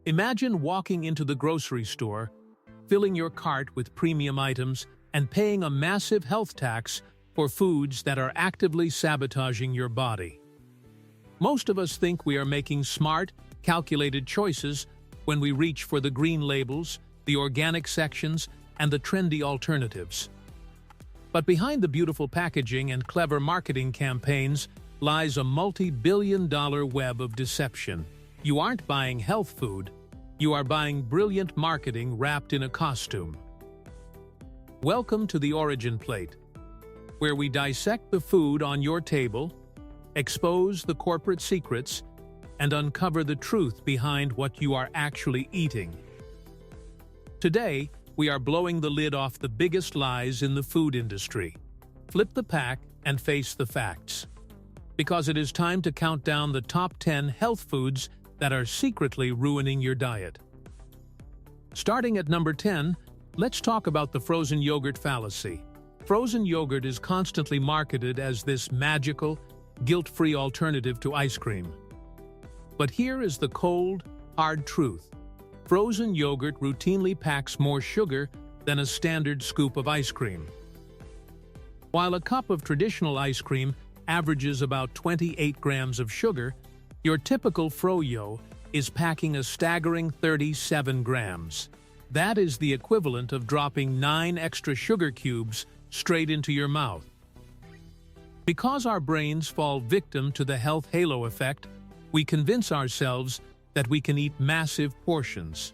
Imagine walking into the grocery store, filling your cart with premium items, and paying a massive health tax for foods that are actively sabotaging your body. Most of us think we are making smart, calculated choices when we reach for the green labels, the organic sections, and the trendy alternatives. But behind the beautiful packaging and clever marketing campaigns lies a multi-billion-dollar web of deception. You aren't buying health food, you are buying brilliant marketing wrapped in a costume. Welcome to the Origine Plate, where we dissect the food on your table, expose the corporate secrets, and uncover the truth behind what you are actually eating. Today, we are blowing the lid off the biggest lies in the food industry. Flip the pack and face the facts. Because it is time to count down the top 10 health foods that are secretly ruining your diet. Starting at number 10, let's talk about the frozen yogurt fallacy. Frozen yogurt is constantly marketed as this magical, guilt-free alternative to ice cream. But here is the cold, hard truth. Frozen yogurt routinely packs more sugar than a standard scoop of ice cream. While a cup of traditional ice cream averages about 28 grams of sugar, your typical froyo is packing a staggering 37 grams. That is the equivalent of dropping 9 extra sugar cubes straight into your mouth. Because our brains fall victim to the health halo effect, we convince ourselves that we can eat massive portions.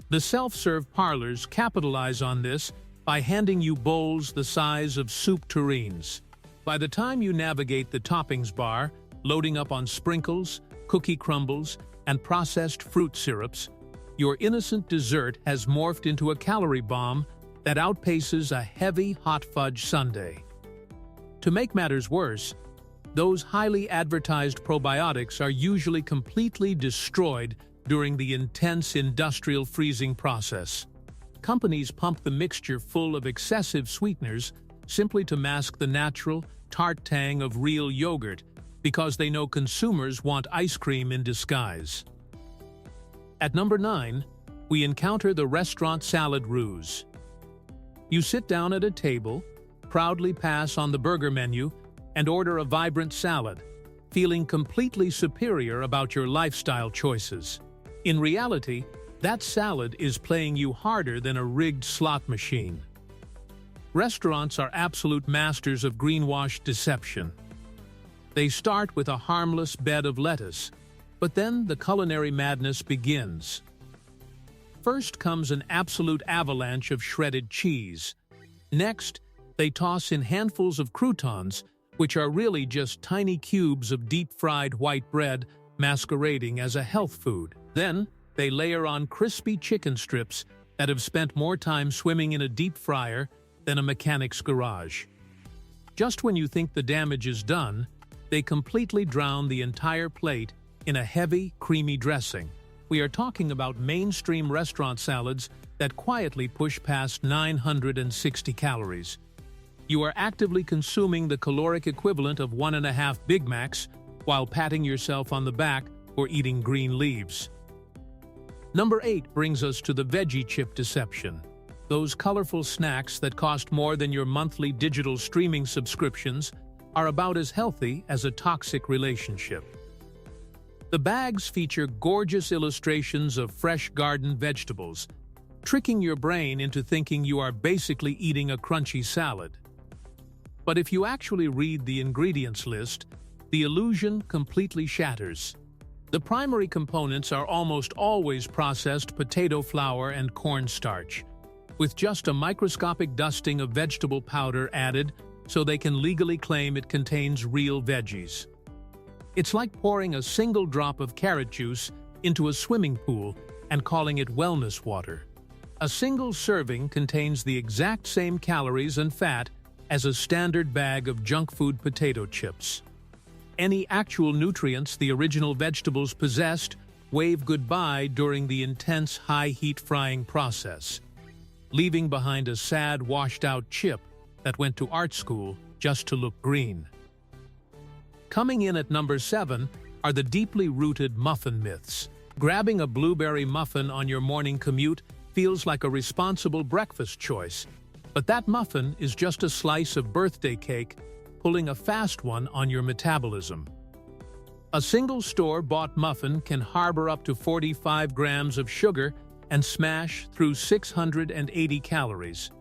The self-serve parlors capitalize on this by handing you bowls the size of soup tureens. By the time you navigate the toppings bar, loading up on sprinkles, cookie crumbles, and processed fruit syrups, your innocent dessert has morphed into a calorie bomb that outpaces a heavy hot fudge sundae. To make matters worse, those highly advertised probiotics are usually completely destroyed during the intense industrial freezing process. Companies pump the mixture full of excessive sweeteners simply to mask the natural, tart tang of real yogurt, because they know consumers want ice cream in disguise. At number 9, we encounter the restaurant salad ruse. You sit down at a table, proudly pass on the burger menu, and order a vibrant salad, feeling completely superior about your lifestyle choices. In reality, that salad is playing you harder than a rigged slot machine. Restaurants are absolute masters of greenwash deception. They start with a harmless bed of lettuce, but then the culinary madness begins. First comes an absolute avalanche of shredded cheese. Next, they toss in handfuls of croutons, which are really just tiny cubes of deep-fried white bread masquerading as a health food. Then, they layer on crispy chicken strips that have spent more time swimming in a deep fryer than a mechanic's garage. Just when you think the damage is done, they completely drown the entire plate in a heavy, creamy dressing. We are talking about mainstream restaurant salads that quietly push past 960 calories. You are actively consuming the caloric equivalent of 1.5 Big Macs while patting yourself on the back for eating green leaves. Number 8 brings us to the veggie chip deception. Those colorful snacks that cost more than your monthly digital streaming subscriptions are about as healthy as a toxic relationship. The bags feature gorgeous illustrations of fresh garden vegetables, tricking your brain into thinking you are basically eating a crunchy salad. But if you actually read the ingredients list, the illusion completely shatters. The primary components are almost always processed potato flour and cornstarch, with just a microscopic dusting of vegetable powder added so they can legally claim it contains real veggies. It's like pouring a single drop of carrot juice into a swimming pool and calling it wellness water. A single serving contains the exact same calories and fat as a standard bag of junk food potato chips. Any actual nutrients the original vegetables possessed wave goodbye during the intense high-heat frying process, leaving behind a sad, washed-out chip that went to art school just to look green. Coming in at number 7 are the deeply rooted muffin myths. Grabbing a blueberry muffin on your morning commute feels like a responsible breakfast choice, but that muffin is just a slice of birthday cake, pulling a fast one on your metabolism. A single store-bought muffin can harbor up to 45 grams of sugar and smash through 680 calories.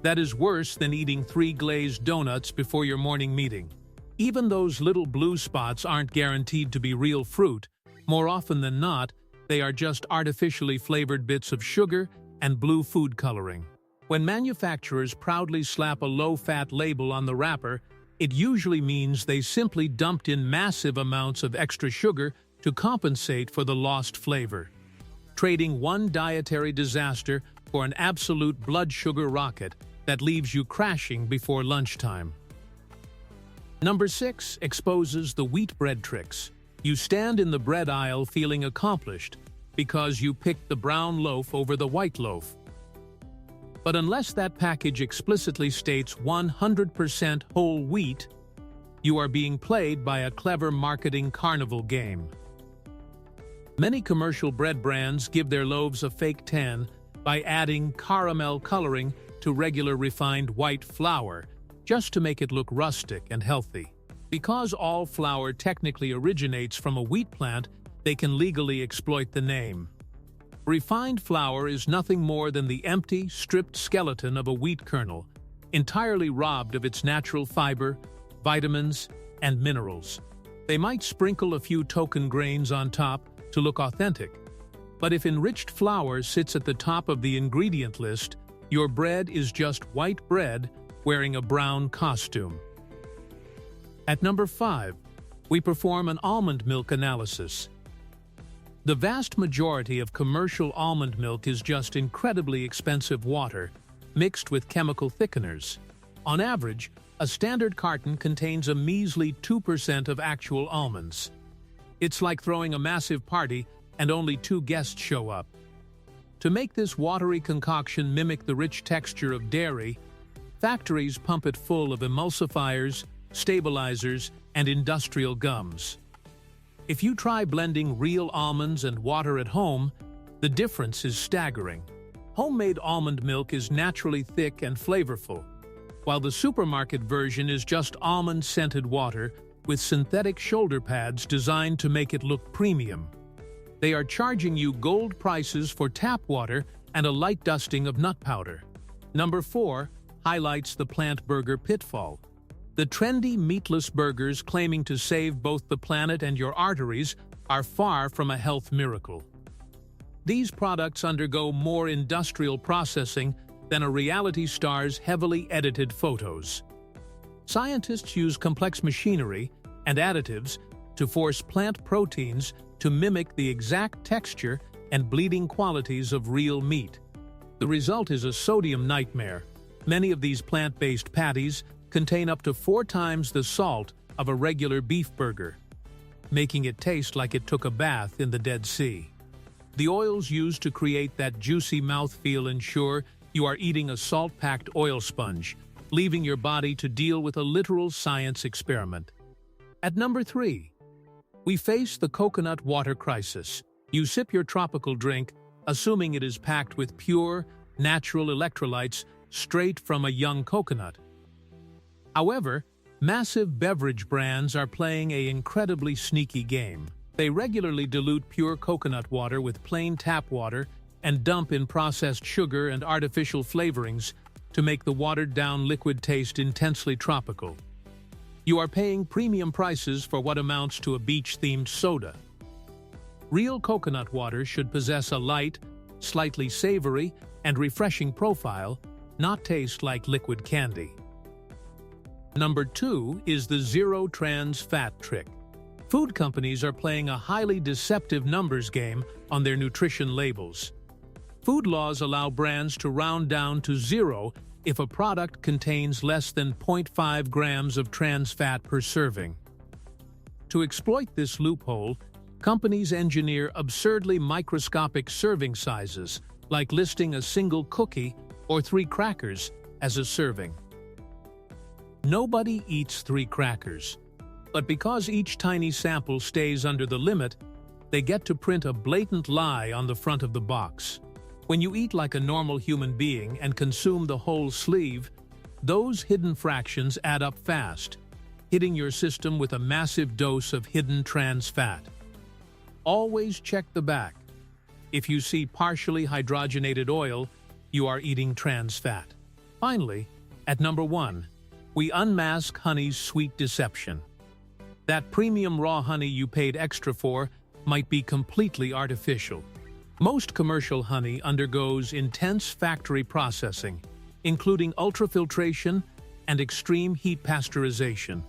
That is worse than eating 3 glazed donuts before your morning meeting. Even those little blue spots aren't guaranteed to be real fruit. More often than not, they are just artificially flavored bits of sugar and blue food coloring. When manufacturers proudly slap a low-fat label on the wrapper, it usually means they simply dumped in massive amounts of extra sugar to compensate for the lost flavor, trading one dietary disaster for an absolute blood sugar rocket that leaves you crashing before lunchtime. Number 6 exposes the wheat bread tricks. You stand in the bread aisle feeling accomplished because you picked the brown loaf over the white loaf. But unless that package explicitly states 100% whole wheat, you are being played by a clever marketing carnival game. Many commercial bread brands give their loaves a fake tan by adding caramel coloring to regular refined white flour, just to make it look rustic and healthy. Because all flour technically originates from a wheat plant, they can legally exploit the name. Refined flour is nothing more than the empty, stripped skeleton of a wheat kernel, entirely robbed of its natural fiber, vitamins, and minerals. They might sprinkle a few token grains on top to look authentic, but if enriched flour sits at the top of the ingredient list, your bread is just white bread wearing a brown costume. At number 5, we perform an almond milk analysis. The vast majority of commercial almond milk is just incredibly expensive water, mixed with chemical thickeners. On average, a standard carton contains a measly 2% of actual almonds. It's like throwing a massive party and only 2 guests show up. To make this watery concoction mimic the rich texture of dairy, factories pump it full of emulsifiers, stabilizers, and industrial gums. If you try blending real almonds and water at home, the difference is staggering. Homemade almond milk is naturally thick and flavorful, while the supermarket version is just almond-scented water with synthetic shoulder pads designed to make it look premium. They are charging you gold prices for tap water and a light dusting of nut powder. Number 4 highlights the plant burger pitfall. The trendy meatless burgers claiming to save both the planet and your arteries are far from a health miracle. These products undergo more industrial processing than a reality star's heavily edited photos. Scientists use complex machinery and additives to force plant proteins to mimic the exact texture and bleeding qualities of real meat. The result is a sodium nightmare. Many of these plant-based patties contain up to 4 times the salt of a regular beef burger, making it taste like it took a bath in the Dead Sea. The oils used to create that juicy mouthfeel ensure you are eating a salt-packed oil sponge, leaving your body to deal with a literal science experiment. At number 3, we face the coconut water crisis. You sip your tropical drink, assuming it is packed with pure, natural electrolytes straight from a young coconut. However, massive beverage brands are playing an incredibly sneaky game. They regularly dilute pure coconut water with plain tap water and dump in processed sugar and artificial flavorings to make the watered-down liquid taste intensely tropical. You are paying premium prices for what amounts to a beach-themed soda. Real coconut water should possess a light, slightly savory, and refreshing profile, not taste like liquid candy. Number 2 is the zero trans fat trick. Food companies are playing a highly deceptive numbers game on their nutrition labels. Food laws allow brands to round down to 0 if a product contains less than 0.5 grams of trans fat per serving. To exploit this loophole, companies engineer absurdly microscopic serving sizes, like listing a single cookie or 3 crackers as a serving. Nobody eats 3 crackers. But because each tiny sample stays under the limit, they get to print a blatant lie on the front of the box. When you eat like a normal human being and consume the whole sleeve, those hidden fractions add up fast, hitting your system with a massive dose of hidden trans fat. Always check the back. If you see partially hydrogenated oil, you are eating trans fat. Finally, at number 1, we unmask honey's sweet deception. That premium raw honey you paid extra for might be completely artificial. Most commercial honey undergoes intense factory processing, including ultrafiltration and extreme heat pasteurization.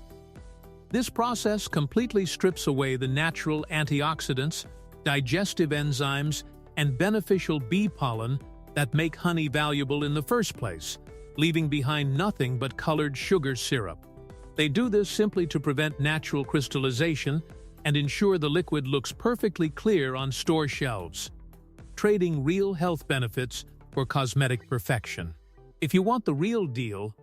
This process completely strips away the natural antioxidants, digestive enzymes, and beneficial bee pollen that make honey valuable in the first place, leaving behind nothing but colored sugar syrup. They do this simply to prevent natural crystallization and ensure the liquid looks perfectly clear on store shelves, trading real health benefits for cosmetic perfection. If you want the real deal,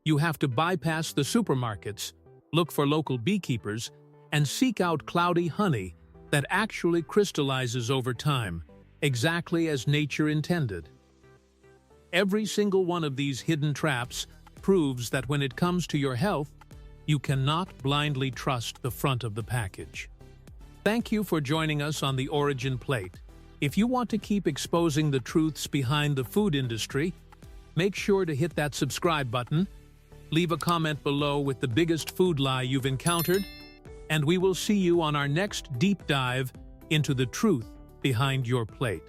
you have to bypass the supermarkets, look for local beekeepers, and seek out cloudy honey that actually crystallizes over time, exactly as nature intended. Every single one of these hidden traps proves that when it comes to your health, you cannot blindly trust the front of the package. Thank you for joining us on the Origin Plate. If you want to keep exposing the truths behind the food industry, make sure to hit that subscribe button, leave a comment below with the biggest food lie you've encountered, and we will see you on our next deep dive into the truth behind your plate.